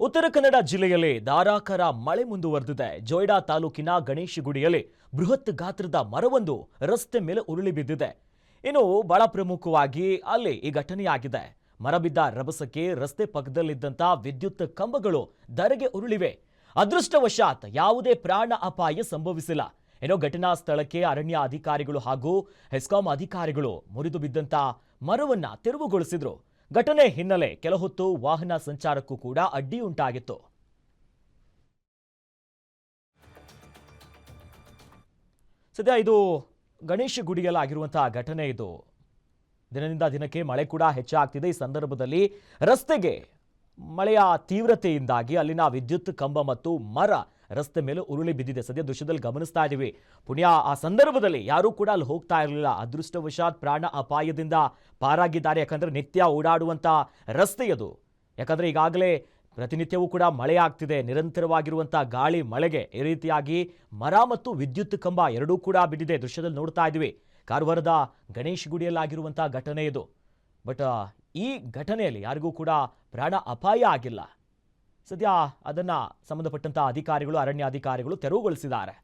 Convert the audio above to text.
ಉತ್ತರ ಕನ್ನಡ ಜಿಲ್ಲೆಯಲ್ಲಿ ಧಾರಾಕಾರ ಮಳೆ ಮುಂದುವರೆದಿದೆ. ಜೊಯ್ಡಾ ತಾಲೂಕಿನ ಗಣೇಶ ಗುಡಿಯಲ್ಲಿ ಬೃಹತ್ ಗಾತ್ರದ ಮರವೊಂದು ರಸ್ತೆ ಮೇಲೆ ಉರುಳಿ ಬಿದ್ದಿದೆ. ಇನ್ನು ಬಹಳ ಪ್ರಮುಖವಾಗಿ ಅಲ್ಲಿ ಈ ಘಟನೆಯಾಗಿದೆ. ಮರ ಬಿದ್ದ ರಭಸಕ್ಕೆ ರಸ್ತೆ ಪಕ್ಕದಲ್ಲಿದ್ದಂತ ವಿದ್ಯುತ್ ಕಂಬಗಳು ಧರೆಗೆ ಉರುಳಿವೆ. ಅದೃಷ್ಟವಶಾತ್ ಯಾವುದೇ ಪ್ರಾಣ ಅಪಾಯ ಸಂಭವಿಸಿಲ್ಲ. ಏನೋ ಘಟನಾ ಸ್ಥಳಕ್ಕೆ ಅರಣ್ಯ ಅಧಿಕಾರಿಗಳು ಹಾಗೂ ಹೆಸ್ಕಾಂ ಅಧಿಕಾರಿಗಳು ಮುರಿದು ಬಿದ್ದಂತ ಮರವನ್ನ ತೆರವುಗೊಳಿಸಿದ್ರು. ಘಟನೆ ಹಿನ್ನೆಲೆ ಕೆಲ ಹೊತ್ತು ವಾಹನ ಸಂಚಾರಕ್ಕೂ ಕೂಡ ಅಡ್ಡಿ ಉಂಟಾಗಿತ್ತು. ಸದ್ಯ ಇದು ಗಣೇಶ ಗುಡಿಯಲ್ಲಾಗಿರುವಂತಹ ಘಟನೆ. ಇದು ದಿನದಿಂದ ದಿನಕ್ಕೆ ಮಳೆ ಕೂಡ ಹೆಚ್ಚಾಗ್ತಿದೆ. ಈ ಸಂದರ್ಭದಲ್ಲಿ ರಸ್ತೆಗೆ ಮಳೆಯ ತೀವ್ರತೆಯಿಂದಾಗಿ ಅಲ್ಲಿನ ವಿದ್ಯುತ್ ಕಂಬ ಮತ್ತು ಮರ ರಸ್ತೆ ಮೇಲೆ ಉರುಳಿ ಬಿದ್ದಿದೆ. ಸದ್ಯ ದೃಶ್ಯದಲ್ಲಿ ಗಮನಿಸ್ತಾ ಇದ್ದೀವಿ. ಪುಣ್ಯ ಆ ಸಂದರ್ಭದಲ್ಲಿ ಯಾರೂ ಕೂಡ ಅಲ್ಲಿ ಹೋಗ್ತಾ ಇರಲಿಲ್ಲ. ಅದೃಷ್ಟವಶಾತ್ ಪ್ರಾಣ ಅಪಾಯದಿಂದ ಪಾರಾಗಿದ್ದಾರೆ. ಯಾಕಂದ್ರೆ ನಿತ್ಯ ಓಡಾಡುವಂತ ರಸ್ತೆಯದು. ಯಾಕಂದ್ರೆ ಈಗಾಗಲೇ ಪ್ರತಿನಿತ್ಯವೂ ಕೂಡ ಮಳೆ ಆಗ್ತಿದೆ. ನಿರಂತರವಾಗಿರುವಂಥ ಗಾಳಿ ಮಳೆಗೆ ಈ ರೀತಿಯಾಗಿ ಮರ ಮತ್ತು ವಿದ್ಯುತ್ ಕಂಬ ಎರಡೂ ಕೂಡ ಬಿದ್ದಿದೆ. ದೃಶ್ಯದಲ್ಲಿ ನೋಡ್ತಾ ಇದ್ದೀವಿ. ಕಾರವಾರದ ಗಣೇಶ ಗುಡಿಯಲ್ಲಾಗಿರುವಂಥ ಘಟನೆ ಇದು. ಬಟ್ ಈ ಘಟನೆಯಲ್ಲಿ ಯಾರಿಗೂ ಕೂಡ ಪ್ರಾಣ ಅಪಾಯ ಆಗಿಲ್ಲ. ಸದ್ಯ ಅದನ್ನ ಸಂಬಂಧಪಟ್ಟಂತ ಅಧಿಕಾರಿಗಳು, ಅರಣ್ಯ ಅಧಿಕಾರಿಗಳು ತೆರವುಗೊಳಿಸಿದ್ದಾರೆ.